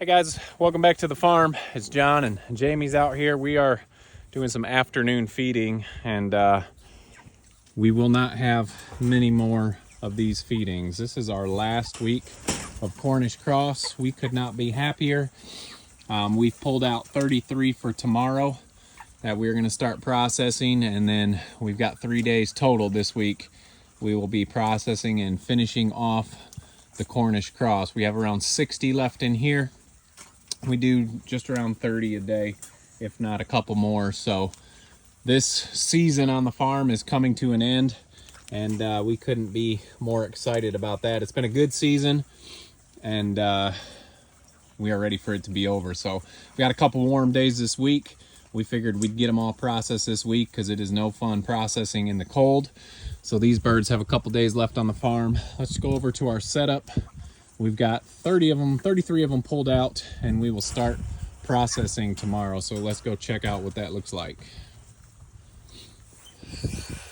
Hey guys, welcome back to the farm. It's John and Jamie's out here. We are doing some afternoon feeding, and we will not have many more of these feedings. This is our last week of Cornish cross. We could not be happier. We've pulled out 33 for tomorrow that we're going to start processing, and then we've got 3 days total this week. We will be processing and finishing off the Cornish cross. We have around 60 left in here. We do just around 30 a day, if not a couple more. So this season on the farm is coming to an end, and we couldn't be more excited about that. It's been a good season, and we are ready for it to be over. So we got a couple warm days this week. We figured we'd get them all processed this week because it is no fun processing in the cold. So these birds have a couple days left on the farm. Let's go over to our setup. We've got 33 of them pulled out, and we will start processing tomorrow. So let's go check out what that looks like.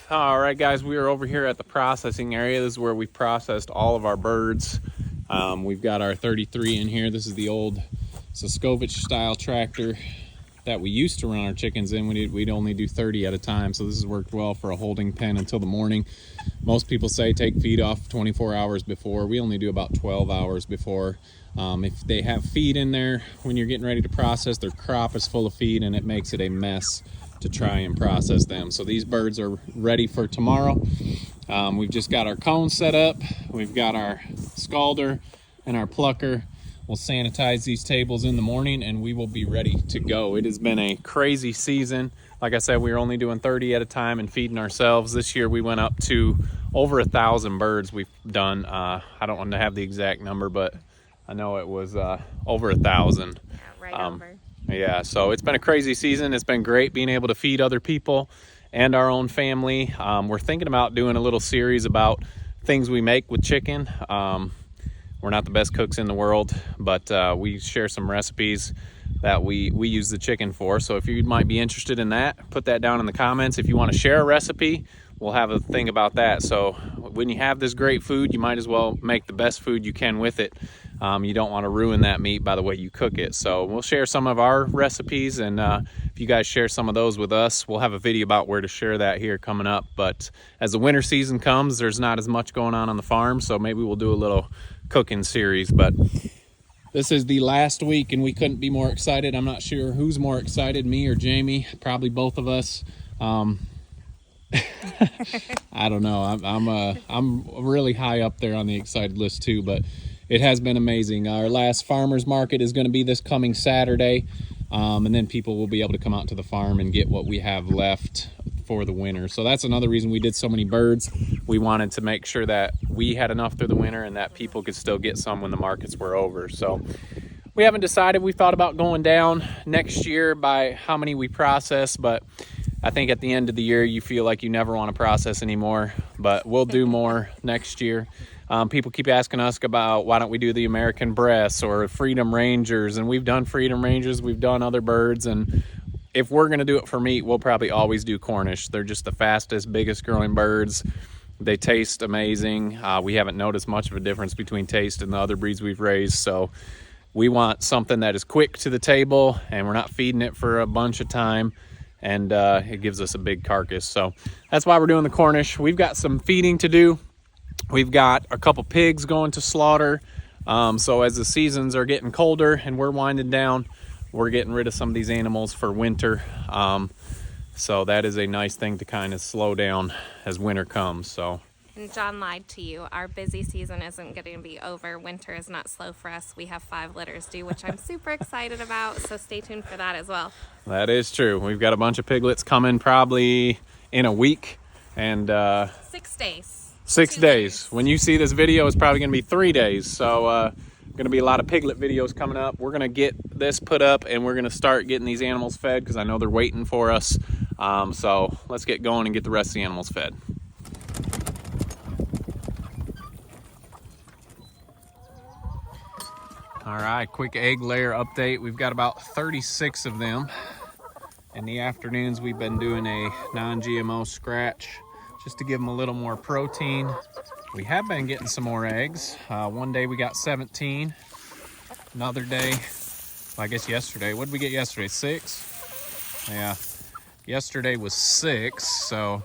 All right, guys, we are over here at the processing area. This is where we processed all of our birds. We've got our 33 in here. This is the old Soskovich style tractor that we used to run our chickens in. We'd only do 30 at a time, so this has worked well for a holding pen until the morning. Most people say take feed off 24 hours before. We only do about 12 hours before. If they have feed in there when you're getting ready to process, their crop is full of feed and it makes it a mess to try and process them. So these birds are ready for tomorrow. We've just got our cone set up. We've got our scalder and our plucker. We'll sanitize these tables in the morning and we will be ready to go. It has been a crazy season. Like I said, we were only doing 30 at a time and feeding ourselves. This year we went up to over 1,000 birds we've done. I don't want to have the exact number, but I know it was over 1,000. Yeah, right over. Yeah, so it's been a crazy season. It's been great being able to feed other people and our own family. We're thinking about doing a little series about things we make with chicken. We're not the best cooks in the world, but we share some recipes that we use the chicken for. So if you might be interested in that, put that down in the comments. If you want to share a recipe, we'll have a thing about that. So when you have this great food, you might as well make the best food you can with it. You don't want to ruin that meat by the way you cook it. So we'll share some of our recipes, and if you guys share some of those with us, we'll have a video about where to share that here coming up. But as the winter season comes, there's not as much going on the farm, so maybe we'll do a little cooking series. But this is the last week and we couldn't be more excited. I'm not sure who's more excited, me or Jamie. Probably both of us. I don't know. I'm really high up there on the excited list too, but it has been amazing. Our last farmers market is going to be this coming Saturday, and then people will be able to come out to the farm and get what we have left for the winter. So that's another reason we did so many birds. We wanted to make sure that we had enough through the winter and that people could still get some when the markets were over. So we haven't decided. We thought about going down next year by how many we process, but I think at the end of the year you feel like you never want to process anymore, but we'll do more next year. People keep asking us about why don't we do the American breasts or Freedom Rangers, and we've done Freedom Rangers, we've done other birds, and if we're going to do it for meat, we'll probably always do Cornish. They're just the fastest, biggest growing birds. They taste amazing. We haven't noticed much of a difference between taste and the other breeds we've raised. So we want something that is quick to the table and we're not feeding it for a bunch of time, and it gives us a big carcass. So that's why we're doing the Cornish. We've got some feeding to do. We've got a couple pigs going to slaughter. So as the seasons are getting colder and we're winding down, we're getting rid of some of these animals for winter. So that is a nice thing to kind of slow down as winter comes. So. And John lied to you. Our busy season isn't going to be over. Winter is not slow for us. We have 5 litters due, which I'm super excited about. So stay tuned for that as well. That is true. We've got a bunch of piglets coming probably in a week. And 6 days. 6 2 days. litters. When you see this video, it's probably going to be 3 days. So going to be a lot of piglet videos coming up. We're going to get this put up and we're going to start getting these animals fed because I know they're waiting for us. So let's get going and get the rest of the animals fed. All right, quick egg layer update. We've got about 36 of them. In the afternoons, we've been doing a non-GMO scratch just to give them a little more protein. We have been getting some more eggs. One day we got 17. Another day I guess yesterday, what did we get yesterday? 6? Yeah, yesterday was 6. So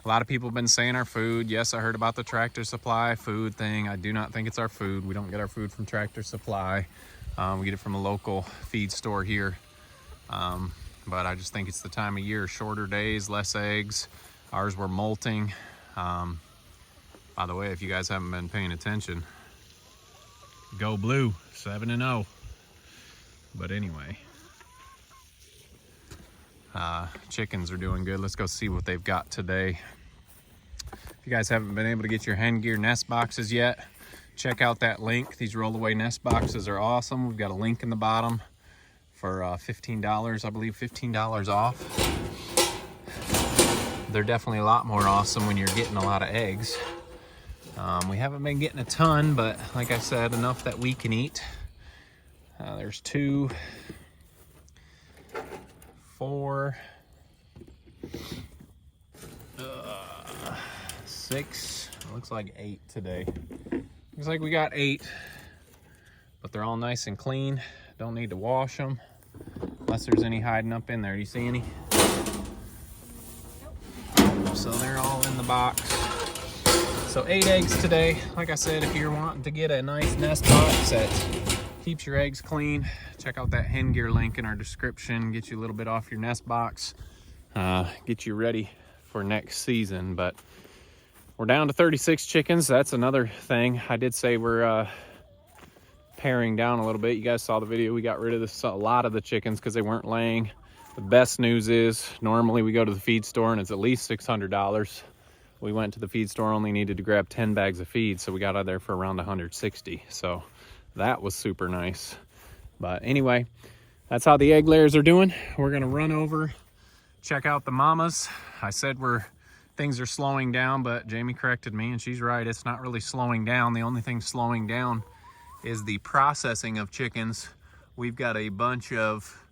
a lot of people have been saying our food. Yes, I heard about the Tractor Supply food thing. I do not think it's our food. We don't get our food from Tractor Supply. We get it from a local feed store here. But I just think it's the time of year. Shorter days, less eggs. Ours were molting. By the way, if you guys haven't been paying attention, go blue, 7-0. But anyway, chickens are doing good. Let's go see what they've got today. If you guys haven't been able to get your Hen Gear nest boxes yet, check out that link. These roll-away nest boxes are awesome. We've got a link in the bottom for $15, I believe, $15 off. They're definitely a lot more awesome when you're getting a lot of eggs. We haven't been getting a ton, but like I said, enough that we can eat. There's 2, 4, 6, looks like 8 today. Looks like we got 8, but they're all nice and clean. Don't need to wash them unless there's any hiding up in there. Do you see any? Nope. So they're all in the box. So 8 eggs today. Like I said, if you're wanting to get a nice nest box that keeps your eggs clean, check out that Hen Gear link in our description. Get you a little bit off your nest box. Get you ready for next season. But we're down to 36 chickens. That's another thing. I did say we're paring down a little bit. You guys saw the video. We got rid of a lot of the chickens because they weren't laying. The best news is normally we go to the feed store and it's at least $600. We went to the feed store, only needed to grab 10 bags of feed, so we got out of there for around 160. So that was super nice. But anyway, that's how the egg layers are doing. We're gonna run over, check out the mamas. I said things are slowing down, but Jamie corrected me and she's right. It's not really slowing down. The only thing slowing down is the processing of chickens. We've got a bunch of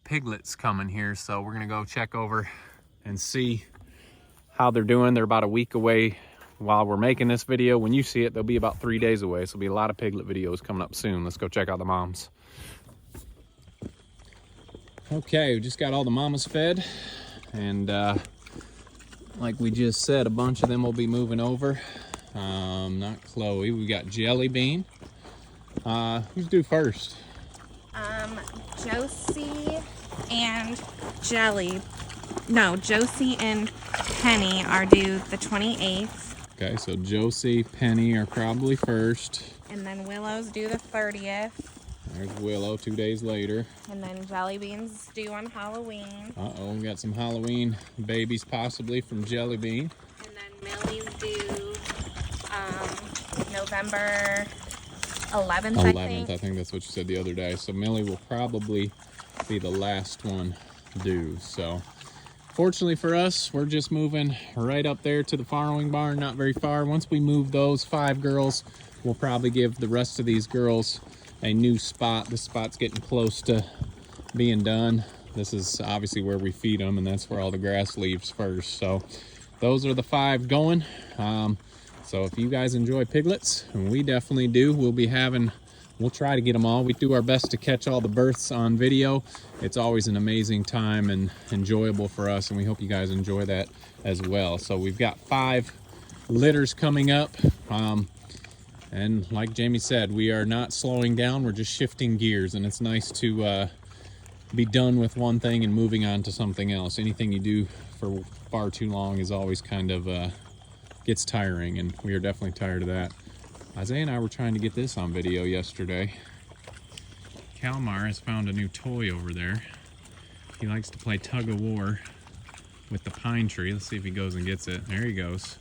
piglets coming here, so we're gonna go check over and see how they're doing. They're about a week away while we're making this video. When you see it, they'll be about 3 days away, so there'll be a lot of piglet videos coming up soon. Let's go check out the moms. Okay, we just got all the mamas fed, and like we just said, a bunch of them will be moving over. Not Chloe. We got Jelly Bean. Who's due first? Josie and Josie and Penny are due the 28th. Okay, so Josie, Penny are probably first. And then Willow's due the 30th. There's Willow 2 days later. And then Jelly Bean's due on Halloween. Uh-oh, we got some Halloween babies possibly from Jelly Bean. And then Millie's due November 11th, I think. I think that's what you said the other day. So Millie will probably be the last one due. So fortunately for us, we're just moving right up there to the farrowing barn, not very far. Once we move those 5 girls, we'll probably give the rest of these girls a new spot. This spot's getting close to being done. This is obviously where we feed them, and that's where all the grass leaves first. So those are the 5 going. So if you guys enjoy piglets, and we definitely do, we'll try to get them all. We do our best to catch all the births on video. It's always an amazing time and enjoyable for us, and we hope you guys enjoy that as well. So we've got 5 litters coming up. And like Jamie said, we are not slowing down, we're just shifting gears, and it's nice to be done with one thing and moving on to something else. Anything you do for far too long is always kind of gets tiring, and we are definitely tired of that. Isaiah and I were trying to get this on video yesterday. Kalmar has found a new toy over there. He likes to play tug of war with the pine tree. Let's see if he goes and gets it. There he goes.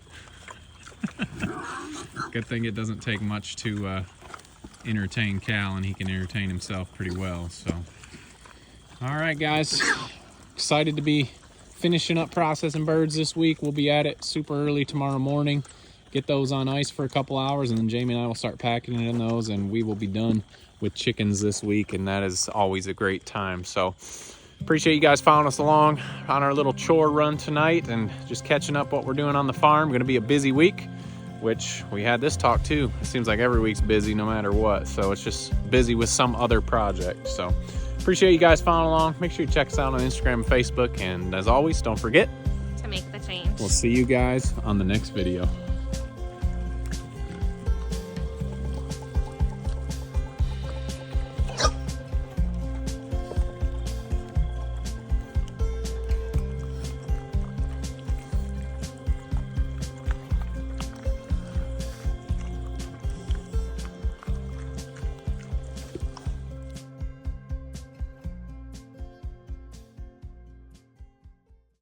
Good thing it doesn't take much to entertain Cal, and he can entertain himself pretty well. So, all right, guys, excited to be finishing up processing birds this week. We'll be at it super early tomorrow morning. Get those on ice for a couple hours, and then Jamie and I will start packing it in those, and we will be done with chickens this week, and that is always a great time. So appreciate you guys following us along on our little chore run tonight and just catching up what we're doing on the farm. Going to be a busy week. which we had this talk too. It seems like every week's busy no matter what. So it's just busy with some other project. So appreciate you guys following along. Make sure you check us out on Instagram and Facebook. And as always, don't forget To make the change. we'll see you guys on the next video.